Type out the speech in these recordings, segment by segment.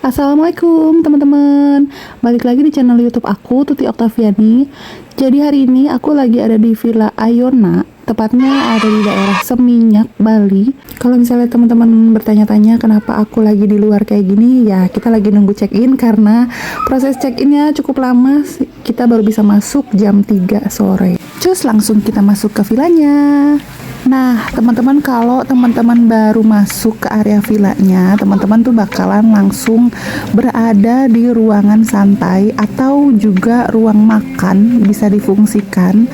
Assalamualaikum teman-teman, balik lagi di channel YouTube aku, Tuti Oktaviani. Jadi hari ini aku lagi ada di Villa Ayona, tepatnya ada di daerah Seminyak, Bali. Kalau misalnya teman-teman bertanya-tanya kenapa aku lagi di luar kayak gini, ya kita lagi nunggu check-in karena proses check-innya cukup lama. Kita baru bisa masuk jam 3 sore. Cus, langsung kita masuk ke villanya. Nah, teman-teman, kalau teman-teman baru masuk ke area villanya, teman-teman tuh bakalan langsung berada di ruangan santai atau juga ruang makan, bisa difungsikan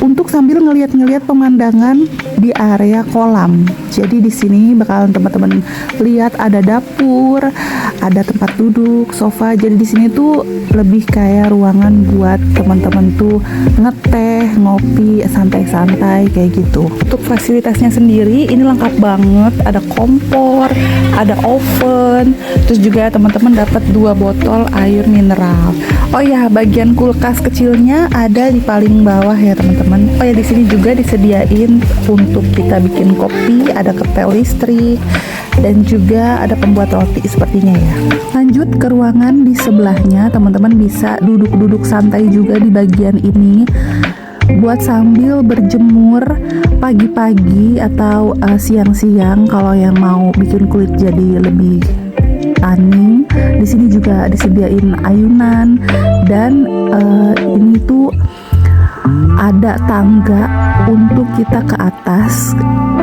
untuk sambil ngeliat-ngeliat pemandangan di area kolam. Jadi di sini bakalan teman-teman lihat ada dapur, ada tempat duduk, sofa. Jadi di sini tuh lebih kayak ruangan buat teman-teman tuh ngeteh, ngopi, santai-santai kayak gitu. Untuk fasilitasnya sendiri ini lengkap banget, ada kompor, ada oven, terus juga teman-teman dapat 2 botol air mineral. Oh ya, bagian kulkas kecilnya ada di paling bawah ya teman-teman. Oh ya, di sini juga disediain untuk kita bikin kopi, ada ketel listrik, dan juga ada pembuat roti sepertinya ya. Lanjut ke ruangan di sebelahnya, teman-teman bisa duduk-duduk santai juga di bagian ini buat sambil berjemur pagi-pagi atau siang-siang kalau yang mau bikin kulit jadi lebih tani. Di sini juga disediain ayunan dan ini tuh ada tangga untuk kita ke atas.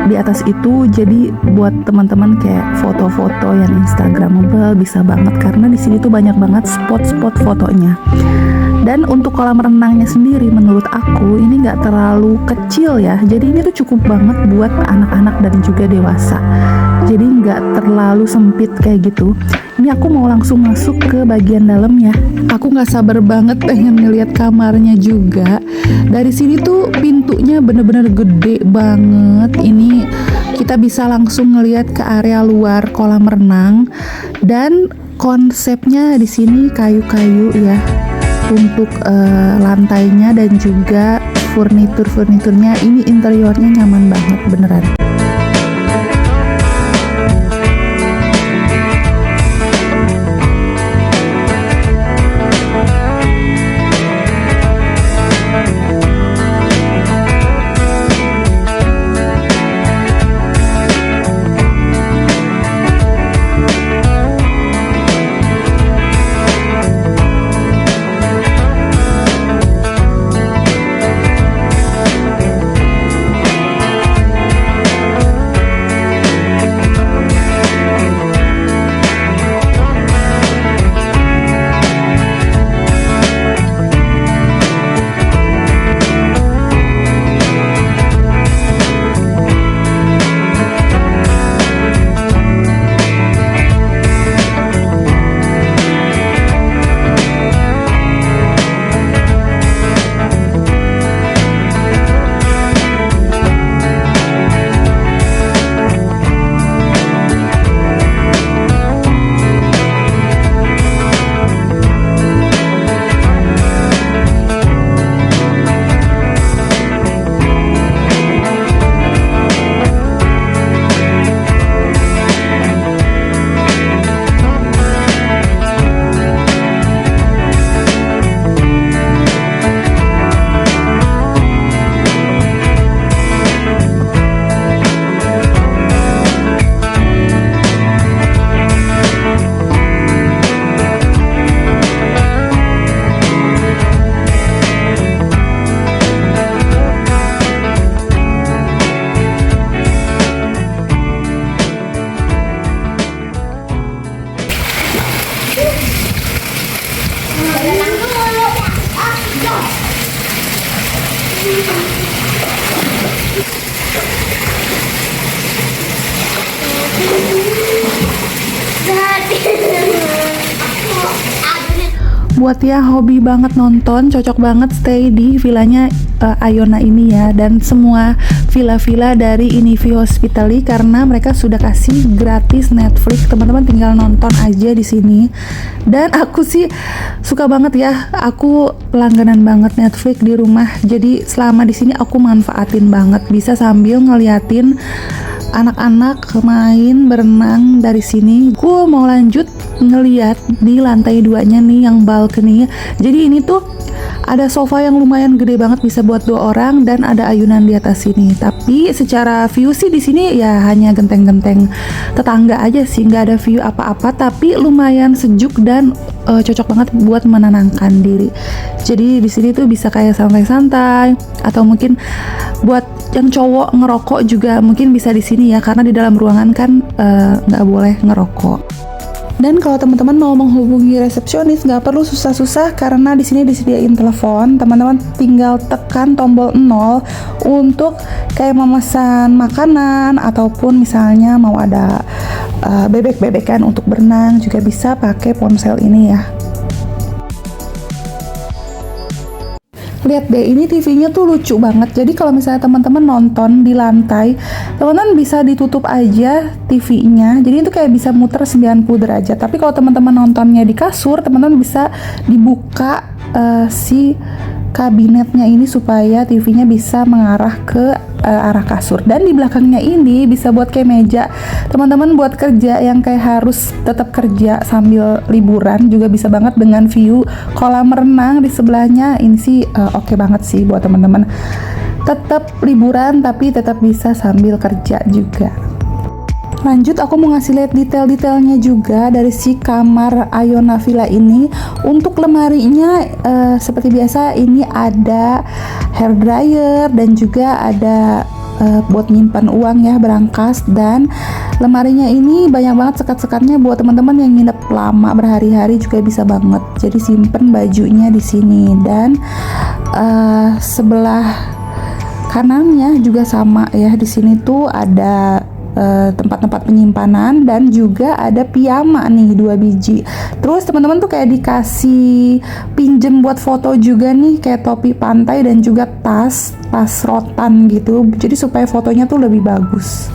Di atas itu jadi buat teman-teman kayak foto-foto yang instagramable bisa banget karena di sini tuh banyak banget spot-spot fotonya. Dan untuk kolam renangnya sendiri menurut aku ini nggak terlalu kecil ya. Jadi ini tuh cukup banget buat anak-anak dan juga dewasa. Jadi nggak terlalu sempit kayak gitu. Ini aku mau langsung masuk ke bagian dalamnya. Aku nggak sabar banget pengen ngeliat kamarnya juga. Dari sini tuh pintunya bener-bener gede banget. Ini kita bisa langsung ngeliat ke area luar kolam renang. Dan konsepnya di sini kayu-kayu ya. Untuk lantainya dan juga furniturnya ini interiornya nyaman banget beneran. Buat ya hobi banget nonton, cocok banget stay di villanya Ayona ini ya. Dan semua villa-villa dari Inivi Hospitality karena mereka sudah kasih gratis Netflix. Teman-teman tinggal nonton aja di sini. Dan aku sih suka banget ya. Aku langganan banget Netflix di rumah. Jadi selama di sini aku manfaatin banget, bisa sambil ngeliatin anak-anak main berenang dari sini. Gue mau lanjut ngeliat di lantai 2-nya nih yang balcony. Jadi ini tuh ada sofa yang lumayan gede banget, bisa buat 2 orang, dan ada ayunan di atas sini. Tapi secara view sih di sini ya hanya genteng-genteng tetangga aja sih, nggak ada view apa-apa. Tapi lumayan sejuk dan cocok banget buat menenangkan diri. Jadi di sini tuh bisa kayak santai-santai, atau mungkin buat yang cowok ngerokok juga mungkin bisa di sini ya, karena di dalam ruangan kan nggak boleh ngerokok. Dan kalau teman-teman mau menghubungi resepsionis nggak perlu susah-susah, karena di sini disediain telepon. Teman-teman tinggal tekan tombol 0 untuk kayak memesan makanan, ataupun misalnya mau ada bebek-bebekan untuk berenang juga bisa pakai ponsel ini ya. Lihat deh, ini TV-nya tuh lucu banget. Jadi kalau misalnya teman-teman nonton di lantai, teman-teman bisa ditutup aja TV-nya. Jadi itu kayak bisa muter 90 derajat. Tapi kalau teman-teman nontonnya di kasur, teman-teman bisa dibuka si kabinetnya ini supaya TV-nya bisa mengarah ke arah kasur. Dan di belakangnya ini bisa buat kayak meja. Teman-teman buat kerja yang kayak harus tetap kerja sambil liburan juga bisa banget, dengan view kolam renang di sebelahnya. Ini sih oke banget sih buat teman-teman tetap liburan tapi tetap bisa sambil kerja juga. Lanjut, aku mau ngasih lihat detail-detailnya juga dari si kamar Iona Villa ini. Untuk lemarinya seperti biasa ini ada hair dryer dan juga ada buat nyimpan uang ya, berangkas. Dan lemarinya ini banyak banget sekat-sekatnya buat teman-teman yang nginep lama berhari-hari juga bisa banget. Jadi simpen bajunya di sini. Dan sebelah kanannya juga sama ya, di sini tuh ada tempat-tempat penyimpanan dan juga ada piyama nih 2 biji. Terus teman-teman tuh kayak dikasih pinjem buat foto juga nih, kayak topi pantai dan juga tas rotan gitu. Jadi supaya fotonya tuh lebih bagus.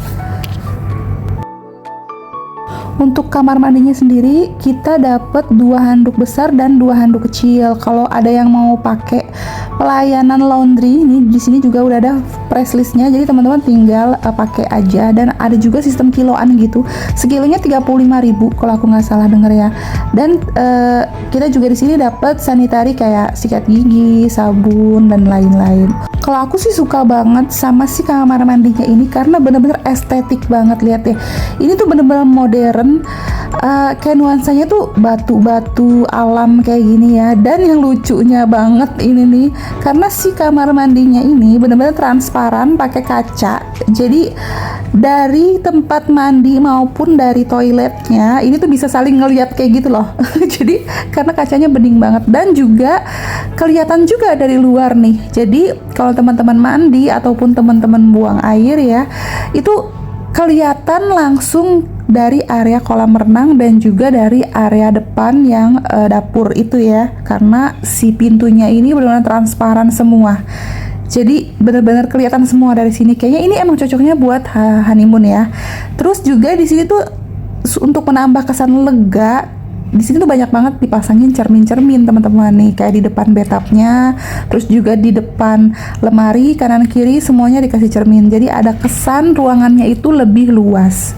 Untuk kamar mandinya sendiri kita dapat 2 handuk besar dan 2 handuk kecil. Kalau ada yang mau pakai pelayanan laundry, ini di sini juga udah ada price listnya. Jadi teman-teman tinggal pakai aja, dan ada juga sistem kiloan gitu. Sekilonya 35.000 kalau aku nggak salah denger ya. Dan kita juga di sini dapat sanitary kayak sikat gigi, sabun dan lain-lain. Kalau aku sih suka banget sama si kamar mandinya ini karena bener-bener estetik banget. Lihat ya, ini tuh bener-bener modern, kayak nuansanya tuh batu-batu alam kayak gini ya. Dan yang lucunya banget ini nih, karena si kamar mandinya ini bener-bener transparan, pakai kaca. Jadi dari tempat mandi maupun dari toiletnya ini tuh bisa saling ngeliat kayak gitu loh. Jadi karena kacanya bening banget, dan juga kelihatan juga dari luar nih. Jadi kalau teman-teman mandi ataupun teman-teman buang air ya, itu kelihatan langsung dari area kolam renang dan juga dari area depan yang dapur itu ya, karena si pintunya ini benar-benar transparan semua. Jadi benar-benar kelihatan semua dari sini. Kayaknya ini emang cocoknya buat honeymoon ya. Terus juga di sini tuh untuk menambah kesan lega, di sini tuh banyak banget dipasangin cermin-cermin teman-teman nih, kayak di depan bathtubnya, terus juga di depan lemari kanan kiri semuanya dikasih cermin. Jadi ada kesan ruangannya itu lebih luas.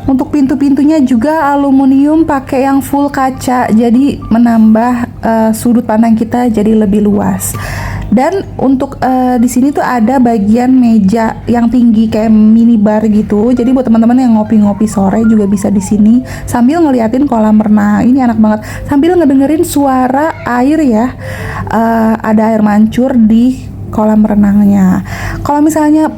Untuk pintu-pintunya juga aluminium pakai yang full kaca, jadi menambah sudut pandang kita jadi lebih luas. Dan untuk di sini tuh ada bagian meja yang tinggi kayak minibar gitu. Jadi buat teman-teman yang ngopi-ngopi sore juga bisa di sini sambil ngeliatin kolam renang. Ini enak banget sambil ngedengerin suara air ya. Ada air mancur di kolam renangnya. Kalau misalnya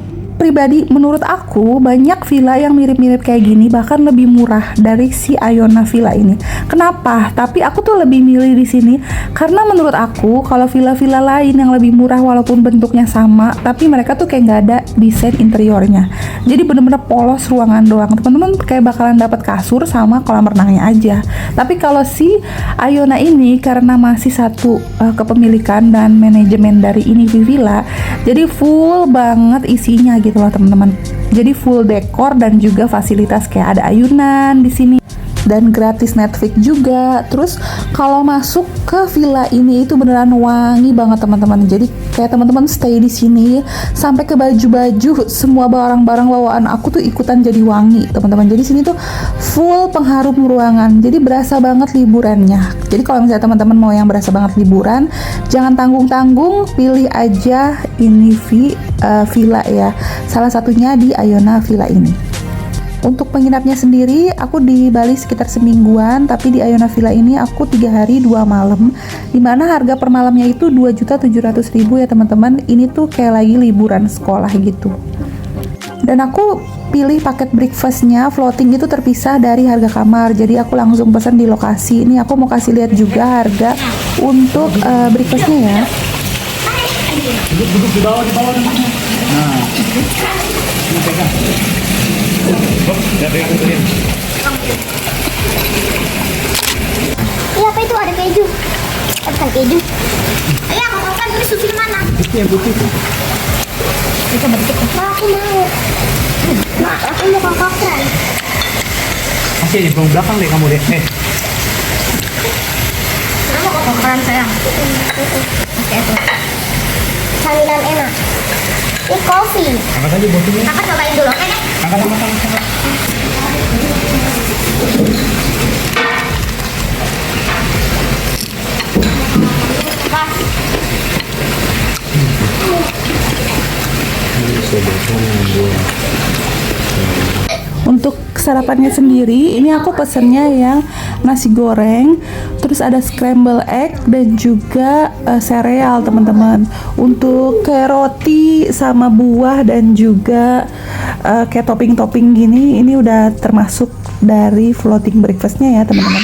pribadi menurut aku banyak villa yang mirip-mirip kayak gini, bahkan lebih murah dari si Iona Villa ini. Kenapa? Tapi aku tuh lebih milih di sini karena menurut aku kalau villa-villa lain yang lebih murah walaupun bentuknya sama, tapi mereka tuh kayak nggak ada desain interiornya. Jadi bener-bener polos ruangan doang. Teman-teman kayak bakalan dapat kasur sama kolam renangnya aja. Tapi kalau si Iona ini karena masih satu kepemilikan dan manajemen dari ini Villa, jadi full banget isinya gitu loh teman-teman. Jadi full dekor dan juga fasilitas kayak ada ayunan di sini. dan gratis Netflix juga. Terus kalau masuk ke villa ini itu beneran wangi banget teman-teman. Jadi kayak teman-teman stay di sini sampai ke baju-baju, semua barang-barang bawaan aku tuh ikutan jadi wangi teman-teman. Jadi sini tuh full pengharum ruangan. Jadi berasa banget liburannya. Jadi kalau misalnya teman-teman mau yang berasa banget liburan, jangan tanggung-tanggung, pilih aja ini villa ya. Salah satunya di Iona Villa ini. Untuk penginapnya sendiri, aku di Bali sekitar semingguan, tapi di Iona Villa ini aku 3 hari 2 malam, dimana harga per malamnya itu 2.700.000 ya teman-teman. Ini tuh kayak lagi liburan sekolah gitu. Dan aku pilih paket breakfastnya, floating itu terpisah dari harga kamar, jadi aku langsung pesan di lokasi. Ini aku mau kasih lihat juga harga untuk breakfastnya ya. Duduk di bawah Nah, ini pegang. Iya, apa itu ada keju? Bukan keju. Ayo aku makan, ini susu mana? Itu yang putih. Itu sedikit. Aku mau. Aku mau kakakran. Oke, di belakang deh kamu deh. Kamu kakakran sayang. Oke, itu. Camilan enak. Ini kopi. Angkat aja botolnya. Kakak cobain dulu, oke deh? Angkat sama. Untuk sarapannya sendiri, ini aku pesennya yang nasi goreng, terus ada scramble egg dan juga sereal teman-teman. Untuk kayak roti sama buah dan juga kayak topping-topping gini, ini udah termasuk dari floating breakfastnya ya teman-teman.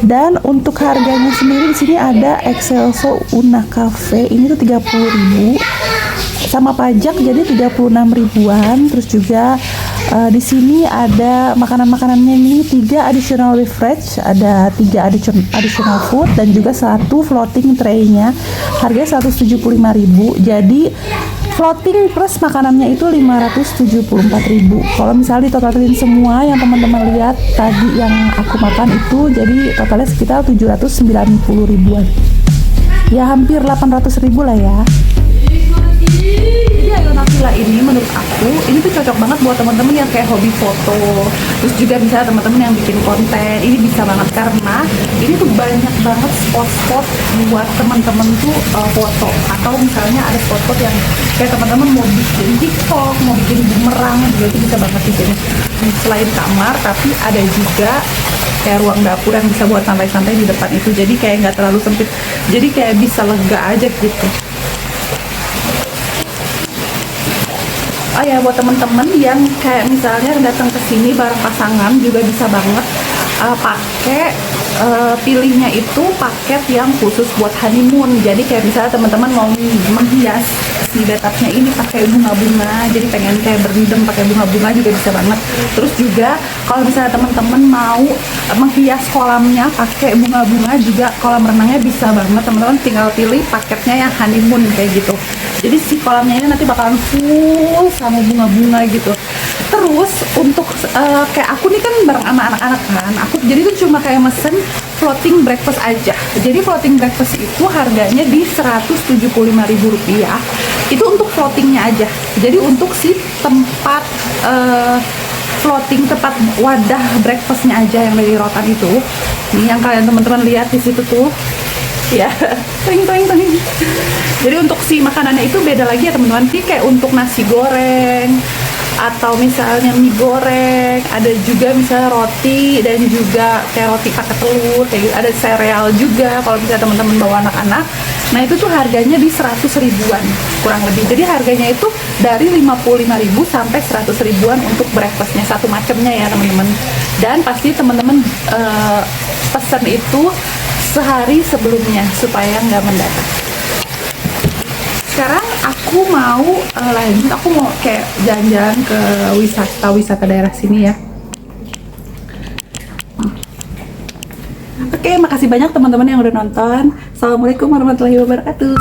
Dan untuk harganya sendiri di sini ada Excelso Una Cafe, ini tuh 30.000 sama pajak jadi 36 ribuan. Terus juga di sini ada makanan-makanannya ini 3 additional beverage, ada 3 additional food dan juga 1 floating tray-nya. Harganya 175.000. Jadi floating plus makanannya itu 574.000. Kalau misalnya ditotalin semua yang teman-teman lihat tadi yang aku makan itu, jadi totalnya sekitar 790 ribuan. Ya hampir 800.000 lah ya. Jadi Iona Villa ini menurut aku ini tuh cocok banget buat teman-teman yang kayak hobi foto, terus juga bisa teman-teman yang bikin konten. Ini bisa banget karena ini tuh banyak banget spot-spot buat teman-teman tuh foto, atau misalnya ada spot-spot yang kayak teman-teman mau bikin TikTok, mau bikin bumerang juga itu bisa banget di sini. Selain kamar, tapi ada juga kayak ruang dapur yang bisa buat santai-santai di depan itu. Jadi kayak nggak terlalu sempit, jadi kayak bisa lega aja gitu. Oh ya, buat temen-temen yang kayak misalnya datang ke sini bareng pasangan juga bisa banget pakai pilihnya itu paket yang khusus buat honeymoon. Jadi kayak misalnya teman-teman mau menghias si bathtubnya ini pakai bunga-bunga, jadi pengen kayak berendam pakai bunga-bunga juga bisa banget. Terus juga kalau misalnya teman-teman mau menghias kolamnya pakai bunga-bunga juga, kolam renangnya bisa banget. Teman-teman tinggal pilih paketnya yang honeymoon kayak gitu. Jadi si kolamnya ini nanti bakalan full sama bunga-bunga gitu. Terus untuk kayak aku nih kan bareng sama anak-anak kan, aku jadi tuh cuma kayak mesen floating breakfast aja. Jadi floating breakfast itu harganya di Rp175.000. Itu untuk floatingnya aja. Jadi untuk si tempat floating, tempat wadah breakfastnya aja yang dari rotan itu, nih yang kalian teman-teman lihat di situ tuh. Ya, toing. Jadi untuk si makanannya itu beda lagi ya teman-teman. Sih kayak untuk nasi goreng atau misalnya mie goreng, ada juga misalnya roti dan juga kayak roti pakai telur, kayak gitu. Ada sereal juga kalau misalnya teman-teman bawa anak-anak. Nah itu tuh harganya di 100 ribuan kurang lebih. Jadi harganya itu dari 55.000 sampai 100 ribuan untuk breakfastnya satu macamnya ya teman-teman. Dan pasti teman-teman pesan itu sehari sebelumnya supaya nggak mendadak. Sekarang aku mau lanjut, aku mau kayak jalan-jalan ke wisata daerah sini ya. Oke, makasih banyak teman-teman yang udah nonton. Assalamualaikum warahmatullahi wabarakatuh.